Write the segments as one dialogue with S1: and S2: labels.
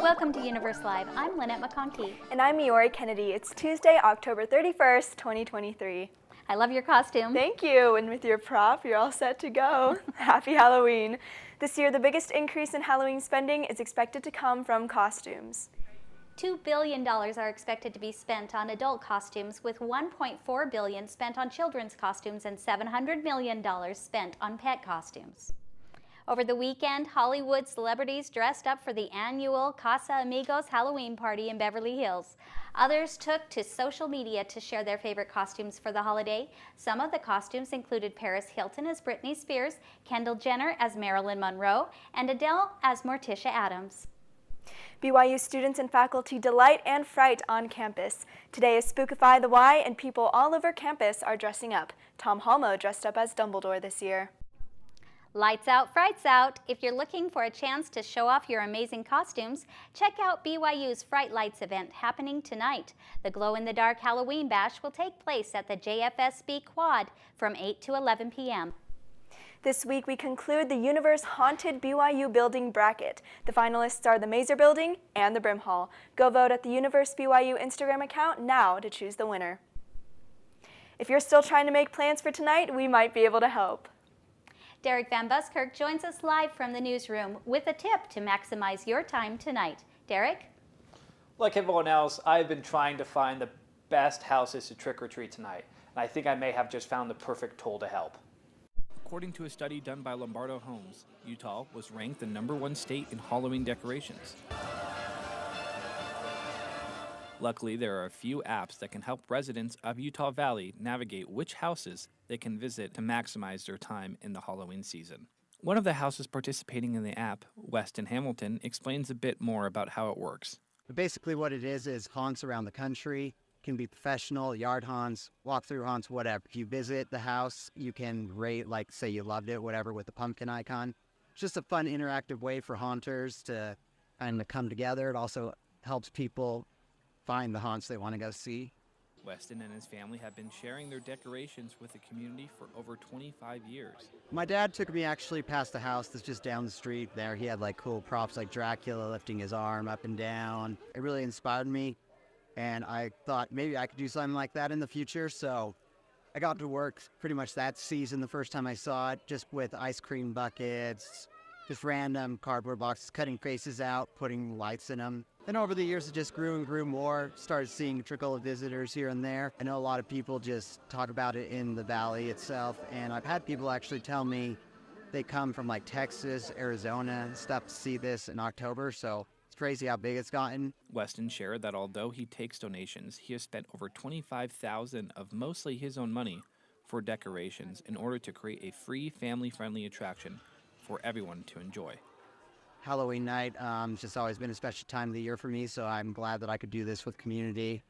S1: Welcome to Universe Live. I'm Lynette McConkey.
S2: And I'm Miori Kennedy. It's Tuesday, October 31st, 2023.
S1: I love your costume.
S2: Thank you. And with your prop, you're all set to go. Happy Halloween. This year, the biggest increase in Halloween spending is expected to come from costumes.
S1: $2 billion are expected to be spent on adult costumes, with $1.4 billion spent on children's costumes and $700 million spent on pet costumes. Over the weekend, Hollywood celebrities dressed up for the annual Casa Amigos Halloween party in Beverly Hills. Others took to social media to share their favorite costumes for the holiday. Some of the costumes included Paris Hilton as Britney Spears, Kendall Jenner as Marilyn Monroe, and Adele as Morticia Addams.
S2: BYU students and faculty delight and fright on campus. Today is Spookify the Y, and people all over campus are dressing up. Tom Holmoe dressed up as Dumbledore this year.
S1: Lights out, frights out. If you're looking for a chance to show off your amazing costumes, check out BYU's Fright Lights event happening tonight. The glow-in-the-dark Halloween bash will take place at the JFSB Quad from 8 to 11 p.m.
S2: This week, we conclude the Universe Haunted BYU Building bracket. The finalists are the Mazer Building and the Brim Hall. Go vote at the Universe BYU Instagram account now to choose the winner. If you're still trying to make plans for tonight, we might be able to help.
S1: Derek Van Buskirk joins us live from the newsroom with a tip to maximize your time tonight. Derek?
S3: Like everyone else, I've been trying to find the best houses to trick-or-treat tonight, and I think I may have just found the perfect tool to help.
S4: According to a study done by Lombardo Homes, Utah was ranked the #1 state in Halloween decorations. Luckily, there are a few apps that can help residents of Utah Valley navigate which houses they can visit to maximize their time in the Halloween season. One of the houses participating in the app, Weston Hamilton, explains a bit more about how it works.
S5: Basically what it is haunts around the country. Can be professional, yard haunts, walk-through haunts, whatever. If you visit the house, you can rate, like, say you loved it, whatever, with the pumpkin icon. It's just a fun, interactive way for haunters to kind of come together. It also helps people find the haunts they want to go see.
S4: Weston and his family have been sharing their decorations with the community for over 25 years.
S5: My dad took me actually past the house that's just down the street there. He had, like, cool props like Dracula lifting his arm up and down. It really inspired me. And I thought maybe I could do something like that in the future, so I got to work pretty much that season the first time I saw it, just with ice cream buckets, just random cardboard boxes, cutting faces out, putting lights in them. Then over the years it just grew and grew more, started seeing a trickle of visitors here and there. I know a lot of people just talk about it in the valley itself, and I've had people actually tell me they come from like Texas, Arizona, and stuff to see this in October, so crazy how big it's gotten.
S4: Weston shared that although he takes donations, he has spent over $25,000 of mostly his own money for decorations in order to create a free, family-friendly attraction for everyone to enjoy.
S5: Halloween night has just always been a special time of the year for me, so I'm glad that I could do this with community,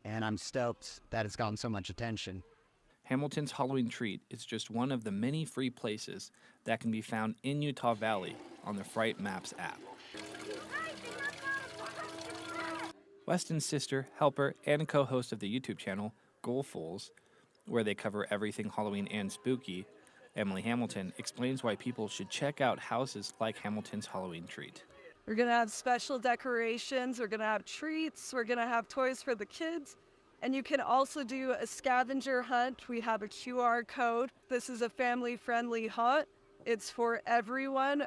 S5: and I'm stoked that it's gotten so much attention.
S4: Hamilton's Halloween Treat is just one of the many free places that can be found in Utah Valley on the Fright Maps app. Weston's sister, helper, and co-host of the YouTube channel, Goalfuls, where they cover everything Halloween and spooky, Emily Hamilton explains why people should check out houses like Hamilton's Halloween Treat.
S6: We're going to have special decorations, we're going to have treats, we're going to have toys for the kids, and you can also do a scavenger hunt. We have a QR code. This is a family-friendly hunt. It's for everyone.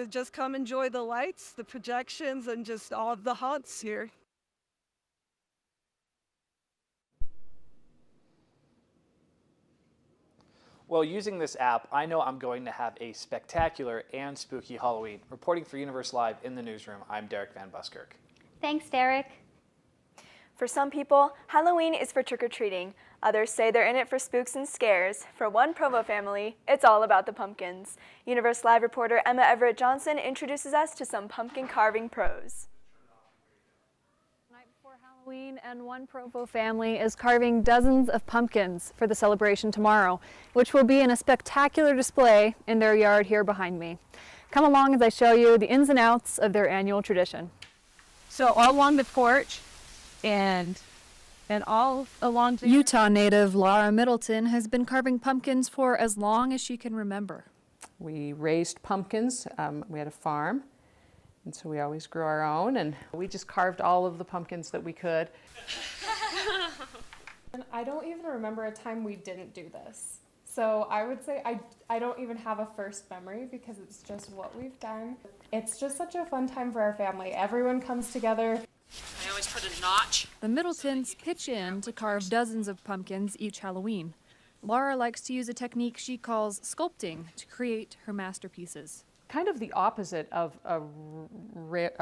S6: Just come enjoy the lights, the projections, and just all of the haunts here.
S3: Well, using this app, I know I'm going to have a spectacular and spooky Halloween. Reporting for Universe Live in the newsroom, I'm Derek Van Buskirk.
S1: Thanks, Derek.
S2: For some people, Halloween is for trick-or-treating. Others say they're in it for spooks and scares. For one Provo family, it's all about the pumpkins. Universe Live reporter Emma Everett Johnson introduces us to some pumpkin carving pros.
S7: Night before Halloween, and one Provo family is carving dozens of pumpkins for the celebration tomorrow, which will be in a spectacular display in their yard here behind me. Come along as I show you the ins and outs of their annual tradition.
S8: So all along the porch, and all along the
S7: Utah native Laura Middleton has been carving pumpkins for as long as she can remember.
S8: We raised pumpkins. We had a farm.
S9: And so we always grew our own, and we just carved all of the pumpkins that we could.
S10: And I don't even remember a time we didn't do this. So I would say I don't even have a first memory because it's just what we've done. It's just such a fun time for our family. Everyone comes together.
S11: I always put a notch.
S7: The Middletons pitch in to carve dozens of pumpkins each Halloween. Laura likes to use a technique she calls sculpting to create her masterpieces.
S9: Kind of the opposite of a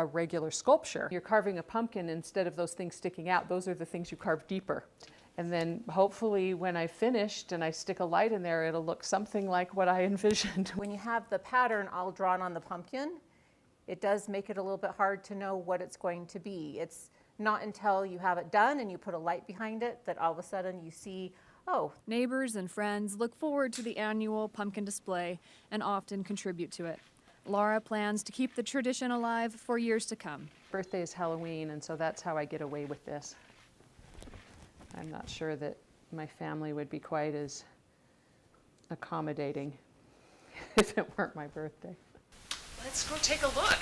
S9: regular sculpture. You're carving a pumpkin, instead of those things sticking out, those are the things you carve deeper. And then hopefully when I finished and I stick a light in there, it'll look something like what I envisioned.
S11: When you have the pattern all drawn on the pumpkin, it does make it a little bit hard to know what it's going to be. It's not until you have it done and you put a light behind it that all of a sudden you see, oh.
S7: Neighbors and friends look forward to the annual pumpkin display and often contribute to it. Laura plans to keep the tradition alive for years to come.
S9: Birthday is Halloween, and so that's how I get away with this. I'm not sure that my family would be quite as accommodating if it weren't my birthday.
S11: Let's go take a look.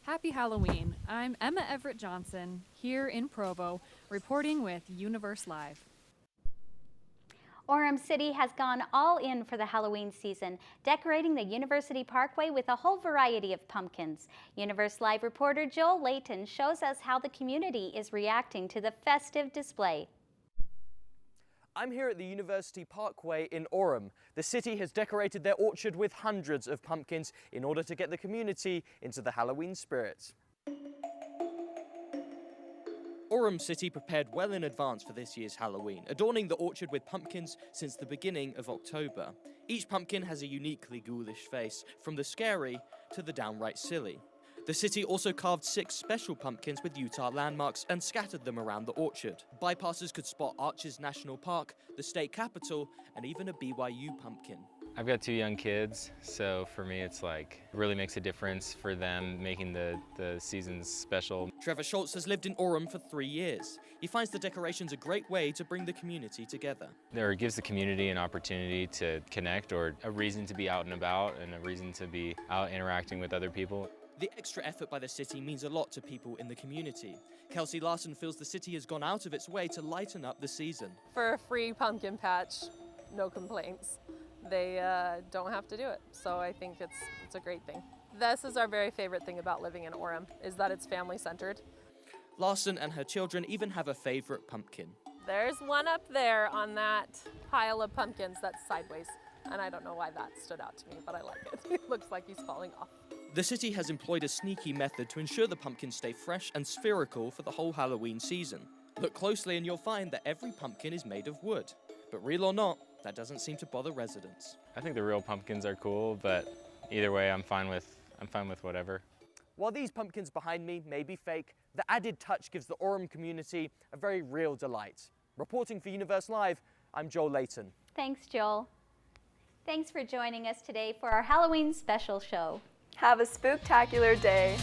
S7: Happy Halloween. I'm Emma Everett Johnson, here in Provo, reporting with Universe Live.
S1: Orem City has gone all in for the Halloween season, decorating the University Parkway with a whole variety of pumpkins. Universe Live reporter Joel Layton shows us how the community is reacting to the festive display.
S12: I'm here at the University Parkway in Orem. The city has decorated their orchard with hundreds of pumpkins in order to get the community into the Halloween spirit.
S13: Orem City prepared well in advance for this year's Halloween, adorning the orchard with pumpkins since the beginning of October. Each pumpkin has a uniquely ghoulish face, from the scary to the downright silly. The city also carved 6 special pumpkins with Utah landmarks and scattered them around the orchard. Bypassers could spot Arches National Park, the state capitol, and even a BYU pumpkin.
S14: I've got 2 young kids, so for me it's like, it really makes a difference for them, making the seasons special.
S13: Trevor Schultz has lived in Orem for 3 years. He finds the decorations a great way to bring the community together.
S14: It gives the community an opportunity to connect, or a reason to be out and about, and a reason to be out interacting with other people.
S13: The extra effort by the city means a lot to people in the community. Kelsey Larson feels the city has gone out of its way to lighten up the season.
S15: For a free pumpkin patch, no complaints. They don't have to do it, so I think it's a great thing. This is our very favorite thing about living in Orem, is that it's family-centered.
S13: Larson and her children even have a favorite pumpkin.
S15: There's one up there on that pile of pumpkins that's sideways, and I don't know why that stood out to me, but I like it. It looks like he's falling off.
S13: The city has employed a sneaky method to ensure the pumpkins stay fresh and spherical for the whole Halloween season. Look closely and you'll find that every pumpkin is made of wood. But real or not, that doesn't seem to bother residents.
S14: I think the real pumpkins are cool, but either way I'm fine with whatever.
S12: While these pumpkins behind me may be fake, the added touch gives the Orem community a very real delight. Reporting for Universe Live, I'm Joel Layton.
S1: Thanks, Joel. Thanks for joining us today for our Halloween special show.
S2: Have a spooktacular day.